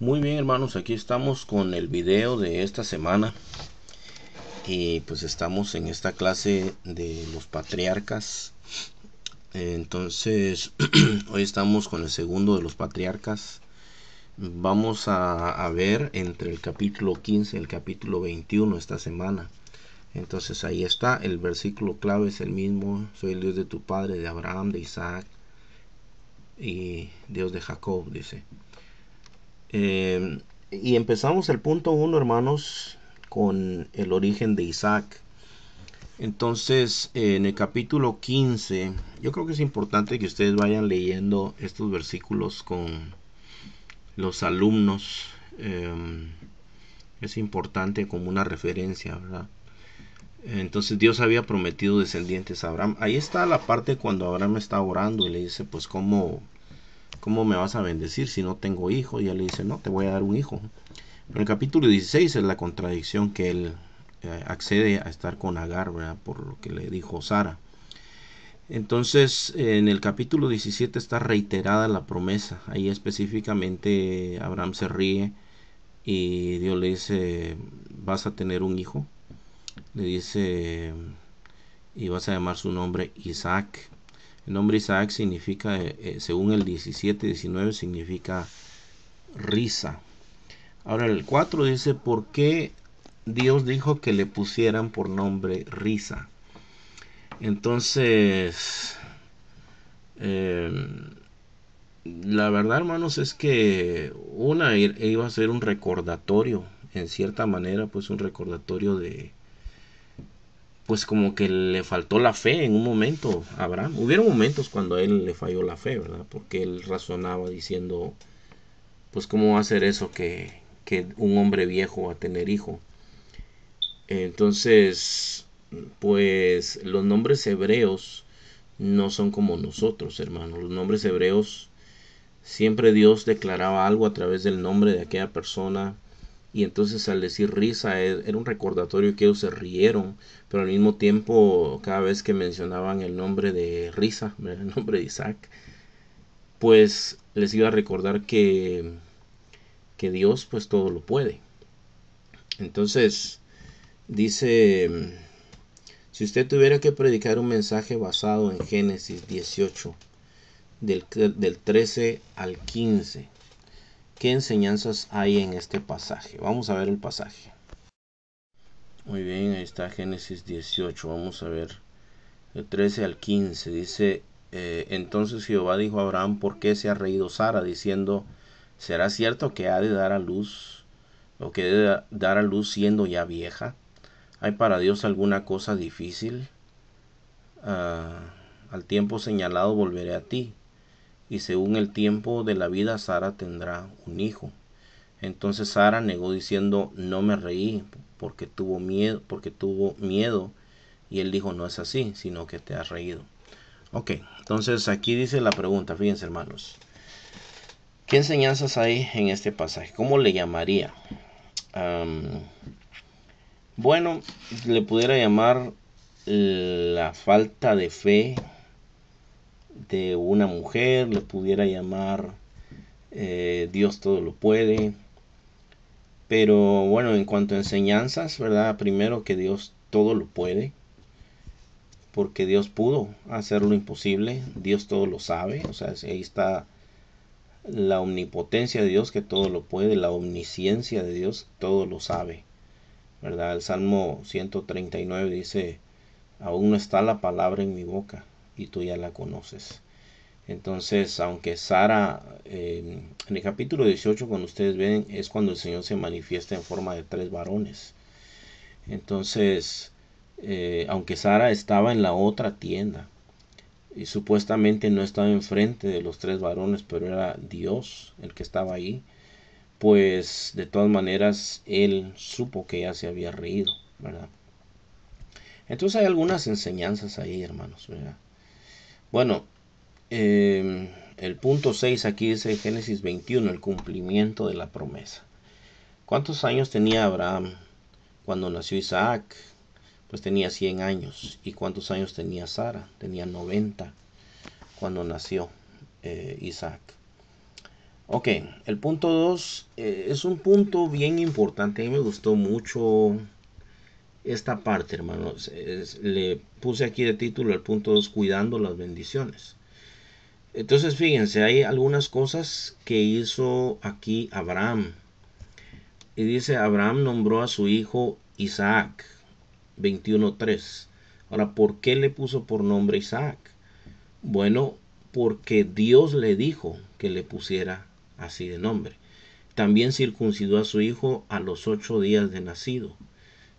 Muy bien, hermanos, aquí estamos con el video de esta semana y pues estamos en esta clase de los patriarcas. Entonces hoy estamos con el segundo de los patriarcas. Vamos a ver entre el capítulo 15 y el capítulo 21 esta semana. Entonces ahí está, el versículo clave es el mismo: soy el Dios de tu padre, de Abraham, de Isaac y Dios de Jacob, dice. Y empezamos el punto 1, hermanos, con el origen de Isaac. Entonces, en el capítulo 15, yo creo que es importante que ustedes vayan leyendo estos versículos con los alumnos. Es importante como una referencia, ¿verdad? Entonces Dios había prometido descendientes a Abraham. Ahí está la parte cuando Abraham está orando y le dice, pues, ¿cómo me vas a bendecir si no tengo hijo? Y él le dice, no, te voy a dar un hijo. En el capítulo 16 es la contradicción que él accede a estar con Agar, ¿verdad? Por lo que le dijo Sara. Entonces, en el capítulo 17 está reiterada la promesa. Ahí específicamente Abraham se ríe y Dios le dice, vas a tener un hijo. Le dice, y vas a llamar su nombre Isaac. El nombre Isaac significa, según el 17-19, significa risa. Ahora el 4 dice, ¿por qué Dios dijo que le pusieran por nombre Risa? Entonces, eh, la verdad, hermanos, es que una iba a ser un recordatorio, en cierta manera, pues un recordatorio de, pues como que le faltó la fe en un momento a Abraham. Hubieron momentos cuando a él le falló la fe, ¿verdad? Porque él razonaba diciendo, pues cómo va a ser eso que un hombre viejo va a tener hijo. Entonces, pues los nombres hebreos no son como nosotros, hermanos. Los nombres hebreos, siempre Dios declaraba algo a través del nombre de aquella persona. Y entonces al decir risa era un recordatorio que ellos se rieron, pero al mismo tiempo cada vez que mencionaban el nombre de risa, el nombre de Isaac, pues les iba a recordar que Dios pues todo lo puede. Entonces dice, si usted tuviera que predicar un mensaje basado en Génesis 18, del 13 al 15, ¿qué enseñanzas hay en este pasaje? Vamos a ver el pasaje. Muy bien, ahí está Génesis 18. Vamos a ver el 13 al 15. Dice, entonces Jehová dijo a Abraham, ¿por qué se ha reído Sara? Diciendo, ¿será cierto que ha de dar a luz, o que debe dar a luz siendo ya vieja? ¿Hay para Dios alguna cosa difícil? Al tiempo señalado volveré a ti, y según el tiempo de la vida Sara tendrá un hijo. Entonces Sara negó diciendo, no me reí porque tuvo miedo. Y él dijo, no es así, sino que te has reído. Ok, entonces aquí dice la pregunta, fíjense, hermanos. ¿Qué enseñanzas hay en este pasaje? ¿Cómo le llamaría? Um, bueno, le pudiera llamar la falta de fe de una mujer, le pudiera llamar Dios todo lo puede. Pero bueno, en cuanto a enseñanzas, ¿verdad? Primero que Dios todo lo puede, porque Dios pudo hacer lo imposible, Dios todo lo sabe, o sea, ahí está la omnipotencia de Dios que todo lo puede, la omnisciencia de Dios todo lo sabe, ¿verdad? El Salmo 139 dice, aún no está la palabra en mi boca y tú ya la conoces. Entonces, aunque Sara, en el capítulo 18, cuando ustedes ven, es cuando el Señor se manifiesta en forma de 3 varones. Entonces, aunque Sara estaba en la otra tienda y supuestamente no estaba enfrente de los 3 varones, pero era Dios el que estaba ahí, pues de todas maneras él supo que ella se había reído, ¿verdad? Entonces hay algunas enseñanzas ahí, hermanos, ¿verdad? Bueno, el punto 6 aquí dice Génesis 21, el cumplimiento de la promesa. ¿Cuántos años tenía Abraham cuando nació Isaac? Pues tenía 100 años. ¿Y cuántos años tenía Sara? Tenía 90 cuando nació Isaac. Ok, el punto 2 es un punto bien importante. A mí me gustó mucho esta parte, hermanos. Le puse aquí de título el punto 2, cuidando las bendiciones. Entonces, fíjense, hay algunas cosas que hizo aquí Abraham. Y dice, Abraham nombró a su hijo Isaac, 21:3. Ahora, ¿por qué le puso por nombre Isaac? Bueno, porque Dios le dijo que le pusiera así de nombre. También circuncidó a su hijo a los 8 días de nacido,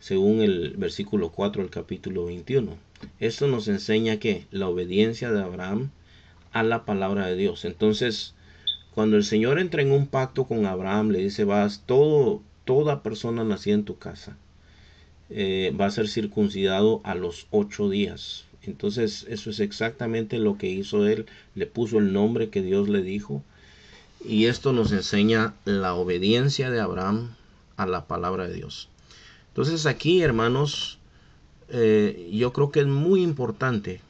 según el versículo 4 del capítulo 21. Esto nos enseña que la obediencia de Abraham a la palabra de Dios. Entonces, cuando el Señor entra en un pacto con Abraham, le dice, toda persona nacida en tu casa va a ser circuncidado a los 8 días. Entonces, eso es exactamente lo que hizo él. Le puso el nombre que Dios le dijo. Y esto nos enseña la obediencia de Abraham a la palabra de Dios. Entonces aquí, hermanos, yo creo que es muy importante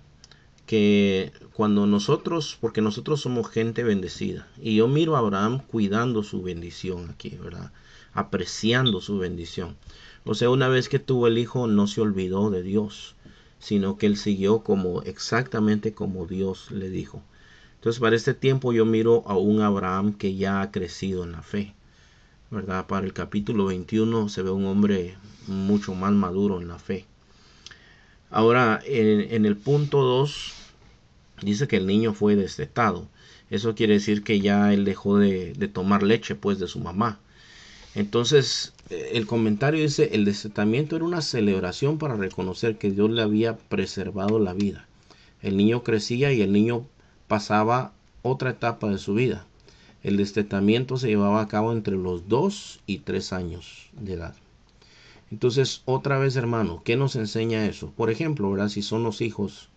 que cuando nosotros, porque nosotros somos gente bendecida, y yo miro a Abraham cuidando su bendición aquí, ¿verdad? Apreciando su bendición. O sea, una vez que tuvo el hijo, no se olvidó de Dios, sino que él siguió como exactamente como Dios le dijo. Entonces, para este tiempo yo miro a un Abraham que ya ha crecido en la fe, ¿verdad? Para el capítulo 21 se ve un hombre mucho más maduro en la fe. Ahora, en el punto 2 dice que el niño fue destetado. Eso quiere decir que ya él dejó de tomar leche pues de su mamá. Entonces el comentario dice, el destetamiento era una celebración para reconocer que Dios le había preservado la vida. El niño crecía y el niño pasaba otra etapa de su vida. El destetamiento se llevaba a cabo entre los 2 y 3 años de edad. Entonces, otra vez, hermano, ¿qué nos enseña eso? Por ejemplo, ¿verdad? Si son los hijos,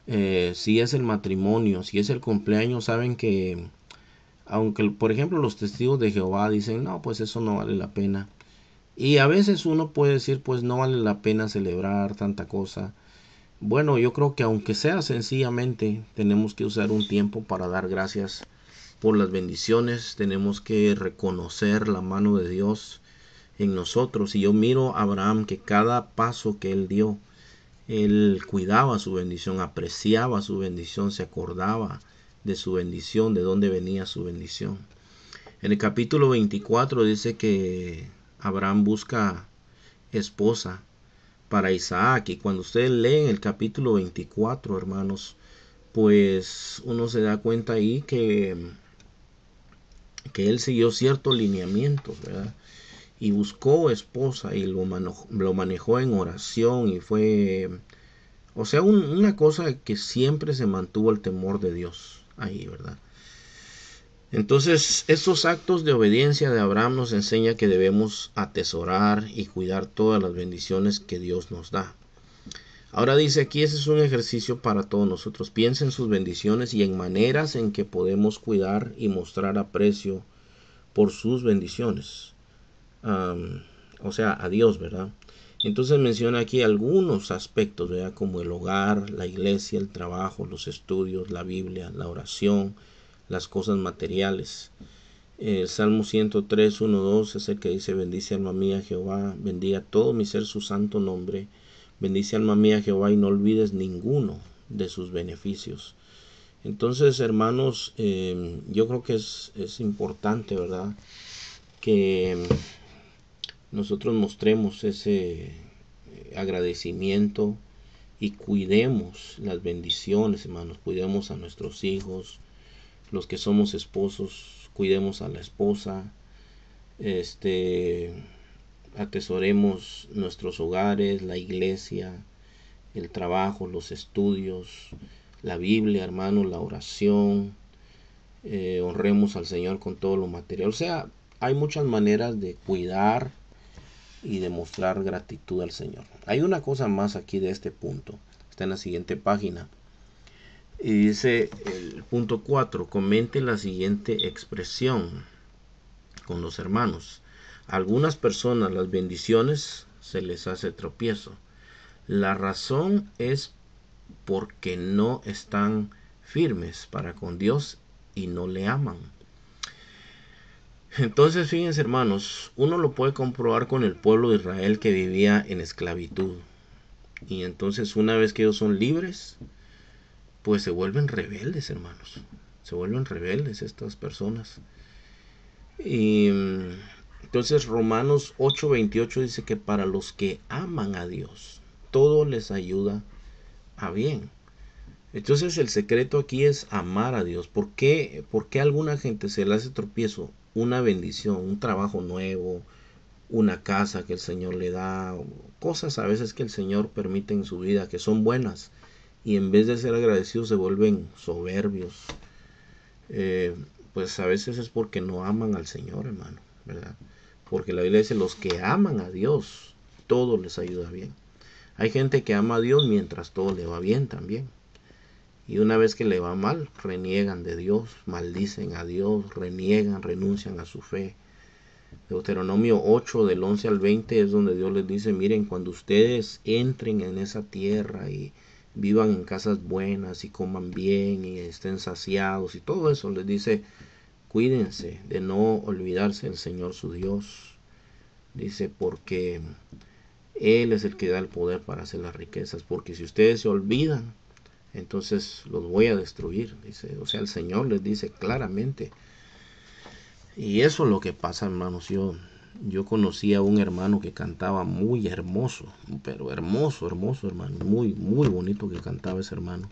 si es el matrimonio, si es el cumpleaños, saben que, aunque, por ejemplo, los testigos de Jehová dicen, no, pues eso no vale la pena. Y a veces uno puede decir, pues no vale la pena celebrar tanta cosa. Bueno, yo creo que aunque sea sencillamente, tenemos que usar un tiempo para dar gracias por las bendiciones. Tenemos que reconocer la mano de Dios en nosotros. Y yo miro a Abraham que cada paso que él dio, él cuidaba su bendición, apreciaba su bendición, se acordaba de su bendición, de dónde venía su bendición. En el capítulo 24 dice que Abraham busca esposa para Isaac. Y cuando ustedes leen el capítulo 24, hermanos, pues uno se da cuenta ahí que él siguió ciertos lineamientos, ¿verdad? Y buscó esposa y lo manejó en oración y fue, o sea, una cosa que siempre se mantuvo el temor de Dios ahí, ¿verdad? Entonces, estos actos de obediencia de Abraham nos enseña que debemos atesorar y cuidar todas las bendiciones que Dios nos da. Ahora dice aquí, ese es un ejercicio para todos nosotros. Piensa en sus bendiciones y en maneras en que podemos cuidar y mostrar aprecio por sus bendiciones. O sea, a Dios, ¿verdad? Entonces menciona aquí algunos aspectos, ¿verdad? Como el hogar, la iglesia, el trabajo, los estudios, la Biblia, la oración, las cosas materiales. El Salmo 103, 1, 2 es el que dice, bendice alma mía Jehová, bendiga todo mi ser su santo nombre. Bendice alma mía Jehová y no olvides ninguno de sus beneficios. Entonces, hermanos, yo creo que es importante, ¿verdad? Que nosotros mostremos ese agradecimiento y cuidemos las bendiciones, hermanos. Cuidemos a nuestros hijos, los que somos esposos, cuidemos a la esposa, atesoremos nuestros hogares, la iglesia, el trabajo, los estudios, la Biblia, hermanos, la oración, honremos al Señor con todo lo material. O sea, hay muchas maneras de cuidar y de mostrar gratitud al Señor. Hay una cosa más aquí de este punto, está en la siguiente página. Y dice el punto 4, comente la siguiente expresión con los hermanos. A algunas personas las bendiciones se les hace tropiezo. La razón es porque no están firmes para con Dios y no le aman. Entonces, fíjense hermanos, uno lo puede comprobar con el pueblo de Israel que vivía en esclavitud. Y entonces una vez que ellos son libres, pues se vuelven rebeldes, hermanos. Se vuelven rebeldes estas personas. Y entonces Romanos 8:28 dice que para los que aman a Dios, todo les ayuda a bien. Entonces el secreto aquí es amar a Dios. ¿Por qué a alguna gente se le hace tropiezo? Una bendición, un trabajo nuevo, una casa que el Señor le da, cosas a veces que el Señor permite en su vida que son buenas y en vez de ser agradecidos se vuelven soberbios. Eh, pues a veces es porque no aman al Señor, hermano, ¿verdad? Porque la Biblia dice, los que aman a Dios, todo les ayuda bien. Hay gente que ama a Dios mientras todo le va bien también. Y una vez que le va mal, reniegan de Dios, maldicen a Dios, reniegan, renuncian a su fe. Deuteronomio 8 del 11 al 20 es donde Dios les dice, miren, cuando ustedes entren en esa tierra y vivan en casas buenas y coman bien y estén saciados y todo eso, les dice, cuídense de no olvidarse del Señor su Dios. Dice, porque Él es el que da el poder para hacer las riquezas, porque si ustedes se olvidan, entonces los voy a destruir. Dice, o sea, el Señor les dice claramente. Y eso es lo que pasa, hermanos. Yo conocí a un hermano que cantaba muy hermoso, pero hermoso, hermoso, hermano. Muy, muy bonito que cantaba ese hermano.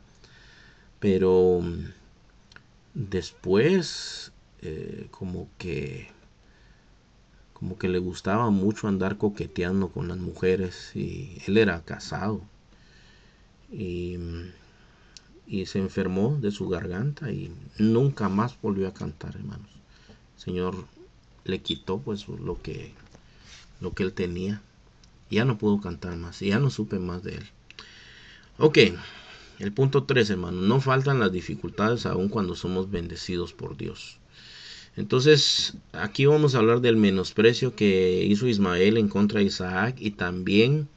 Pero después, como que le gustaba mucho andar coqueteando con las mujeres y él era casado. Y, y se enfermó de su garganta y nunca más volvió a cantar, hermanos. El Señor le quitó pues lo que él tenía. Ya no pudo cantar más y ya no supe más de él. Ok, el punto 3, hermano. No faltan las dificultades aun cuando somos bendecidos por Dios. Entonces, aquí vamos a hablar del menosprecio que hizo Ismael en contra de Isaac y también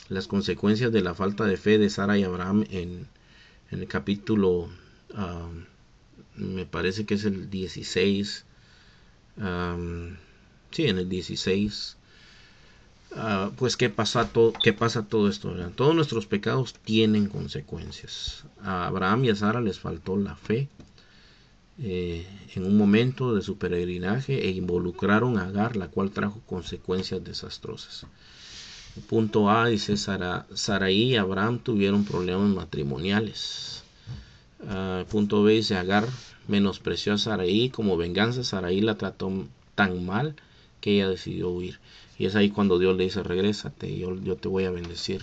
las consecuencias de la falta de fe de Sara y Abraham en el capítulo, me parece que es el 16. Sí, en el 16. Pues qué pasa todo esto, ¿verdad? Todos nuestros pecados tienen consecuencias. A Abraham y a Sara les faltó la fe en un momento de su peregrinaje e involucraron a Agar, la cual trajo consecuencias desastrosas. El punto A dice, Saraí y Abraham tuvieron problemas matrimoniales. Punto B dice, Agar menospreció a Saraí, como venganza Saraí la trató tan mal que ella decidió huir. Y es ahí cuando Dios le dice, regrésate, yo te voy a bendecir.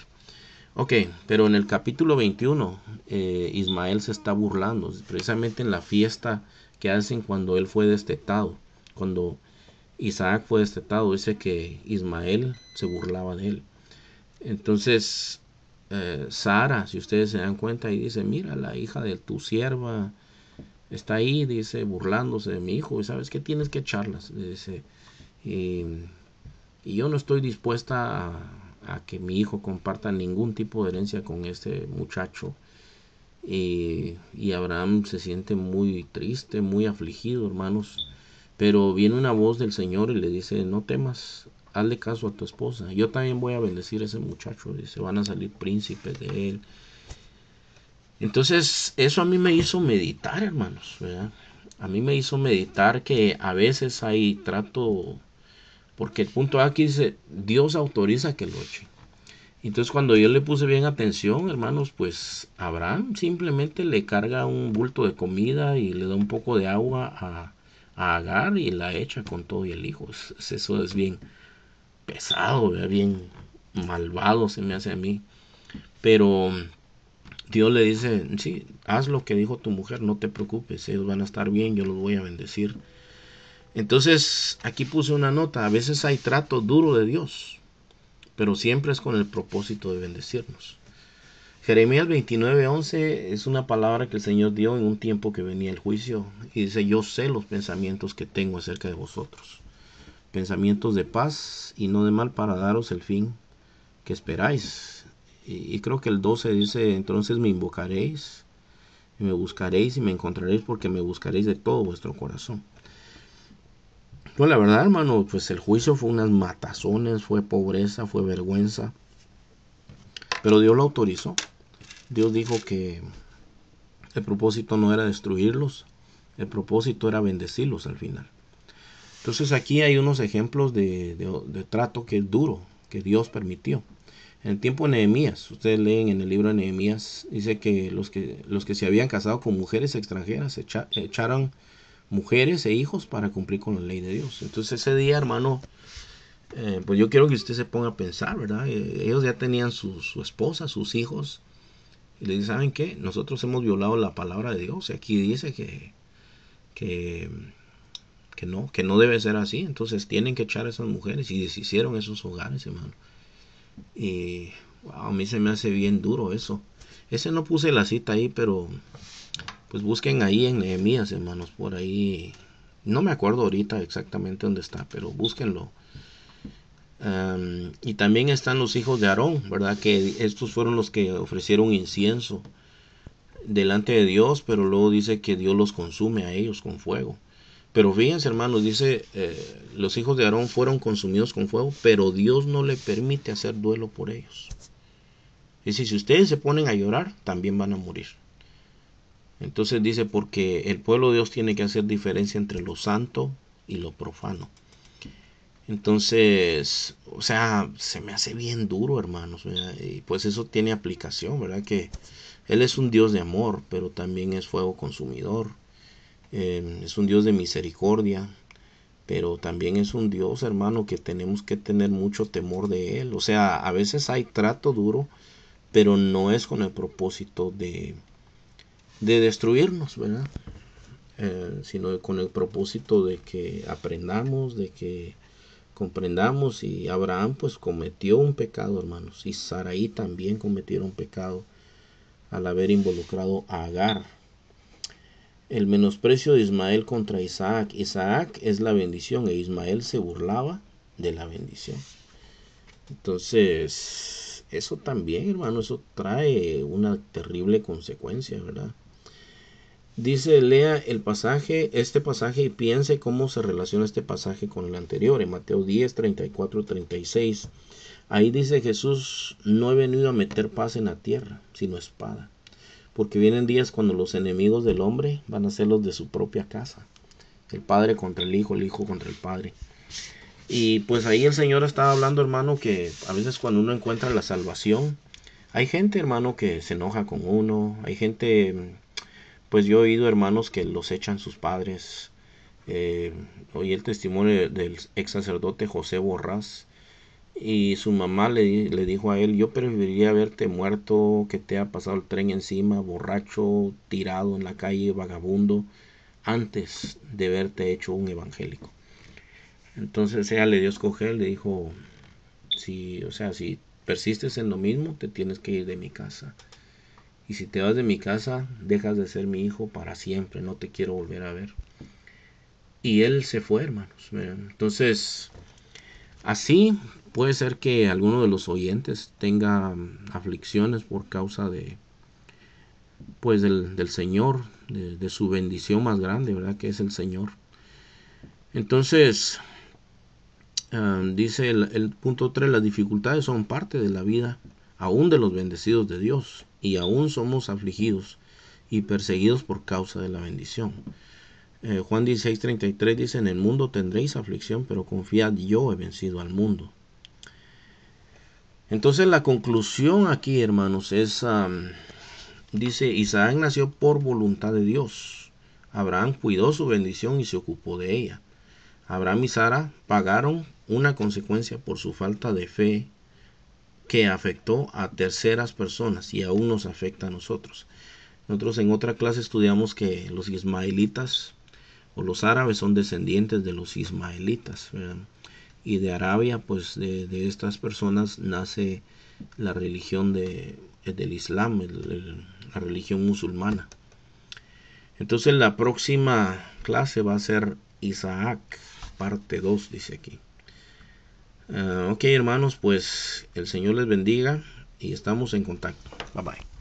Ok, pero en el capítulo 21, Ismael se está burlando, precisamente en la fiesta que hacen cuando él fue destetado. Cuando Isaac fue destetado, dice que Ismael se burlaba de él. Entonces, Sara, si ustedes se dan cuenta, y dice, mira, la hija de tu sierva está ahí, dice, burlándose de mi hijo, y sabes qué, tienes que echarlas, dice, y, y yo no estoy dispuesta a que mi hijo comparta ningún tipo de herencia con este muchacho. Y Abraham se siente muy triste, muy afligido, hermanos. Pero viene una voz del Señor y le dice, no temas, hazle caso a tu esposa. Yo también voy a bendecir a ese muchacho. Dice, van a salir príncipes de él. Entonces, eso a mí me hizo meditar, hermanos, ¿verdad? A mí me hizo meditar que a veces hay trato, porque el punto aquí dice, Dios autoriza que lo eche. Entonces cuando yo le puse bien atención, hermanos, pues Abraham simplemente le carga un bulto de comida y le da un poco de agua a Agar y la echa con todo y el hijo. Eso es bien pesado, bien malvado se me hace a mí. Pero Dios le dice, sí, haz lo que dijo tu mujer, no te preocupes, ellos van a estar bien, yo los voy a bendecir. Entonces aquí puse una nota, a veces hay trato duro de Dios, pero siempre es con el propósito de bendecirnos. Jeremías 29:11 es una palabra que el Señor dio en un tiempo que venía el juicio. Y dice, yo sé los pensamientos que tengo acerca de vosotros. Pensamientos de paz y no de mal para daros el fin que esperáis. Y creo que el 12 dice, entonces me invocaréis, me buscaréis y me encontraréis porque me buscaréis de todo vuestro corazón. Pues la verdad, hermano, pues el juicio fue unas matazones, fue pobreza, fue vergüenza. Pero Dios lo autorizó. Dios dijo que el propósito no era destruirlos, el propósito era bendecirlos al final. Entonces aquí hay unos ejemplos de trato que es duro, que Dios permitió. En el tiempo de Nehemías, ustedes leen en el libro de Nehemías, dice que los que se habían casado con mujeres extranjeras echaron mujeres e hijos para cumplir con la ley de Dios. Entonces ese día, hermano, pues yo quiero que usted se ponga a pensar, ¿verdad? Ellos ya tenían su esposa, sus hijos, y le dicen, ¿saben qué? Nosotros hemos violado la palabra de Dios. Y aquí dice que, que no debe ser así. Entonces tienen que echar a esas mujeres y deshicieron esos hogares, hermano. Y wow, a mí se me hace bien duro eso. Ese no puse la cita ahí, pero pues busquen ahí en Nehemías, hermanos, por ahí. No me acuerdo ahorita exactamente dónde está, pero búsquenlo. Y también están los hijos de Aarón, ¿verdad? Que estos fueron los que ofrecieron incienso delante de Dios, pero luego dice que Dios los consume a ellos con fuego. Pero fíjense, hermanos, dice, los hijos de Aarón fueron consumidos con fuego, pero Dios no le permite hacer duelo por ellos. Dice, si ustedes se ponen a llorar, también van a morir. Entonces dice, porque el pueblo de Dios tiene que hacer diferencia entre lo santo y lo profano. Entonces, o sea, se me hace bien duro, hermanos, ¿verdad? Y pues eso tiene aplicación, ¿verdad? Que Él es un Dios de amor, pero también es fuego consumidor. Es un Dios de misericordia, pero también es un Dios, hermano, que tenemos que tener mucho temor de Él. O sea, a veces hay trato duro, pero no es con el propósito de destruirnos, ¿verdad? Sino con el propósito de que aprendamos, de que comprendamos. Y Abraham pues cometió un pecado, hermanos, y Sarai también cometieron un pecado al haber involucrado a Agar. El menosprecio de Ismael contra Isaac. Isaac es la bendición e Ismael se burlaba de la bendición. Entonces, eso también, hermano, eso trae una terrible consecuencia, ¿verdad? Dice, lea el pasaje, este pasaje y piense cómo se relaciona este pasaje con el anterior, en Mateo 10, 34, 36. Ahí dice Jesús, no he venido a meter paz en la tierra, sino espada. Porque vienen días cuando los enemigos del hombre van a ser los de su propia casa. El padre contra el hijo contra el padre. Y pues ahí el Señor estaba hablando, hermano, que a veces cuando uno encuentra la salvación, hay gente, hermano, que se enoja con uno, hay gente, pues yo he oído hermanos que los echan sus padres. Oí el testimonio del ex sacerdote José Borrás, y su mamá le dijo a él, yo preferiría verte muerto, que te ha pasado el tren encima, borracho, tirado en la calle, vagabundo, antes de verte hecho un evangélico. Entonces ella le dio a escoger, le dijo, si, o sea, si persistes en lo mismo, te tienes que ir de mi casa. Y si te vas de mi casa, dejas de ser mi hijo para siempre, no te quiero volver a ver. Y él se fue, hermanos. Entonces, así puede ser que alguno de los oyentes tenga aflicciones por causa de, pues, del Señor, de su bendición más grande, ¿verdad? Que es el Señor. Entonces, dice el punto 3, las dificultades son parte de la vida, aún de los bendecidos de Dios, y aún somos afligidos y perseguidos por causa de la bendición. Juan 16:33 dice, en el mundo tendréis aflicción, pero confiad, yo he vencido al mundo. Entonces la conclusión aquí, hermanos, es, dice, Isaac nació por voluntad de Dios. Abraham cuidó su bendición y se ocupó de ella. Abraham y Sara pagaron una consecuencia por su falta de fe que afectó a terceras personas y aún nos afecta a nosotros. Nosotros en otra clase estudiamos que los ismaelitas o los árabes son descendientes de los ismaelitas, ¿verdad? Y de Arabia, pues de estas personas nace la religión del Islam, la religión musulmana. Entonces la próxima clase va a ser Isaac, parte 2, dice aquí. Ok, hermanos, pues el Señor les bendiga y estamos en contacto. Bye bye.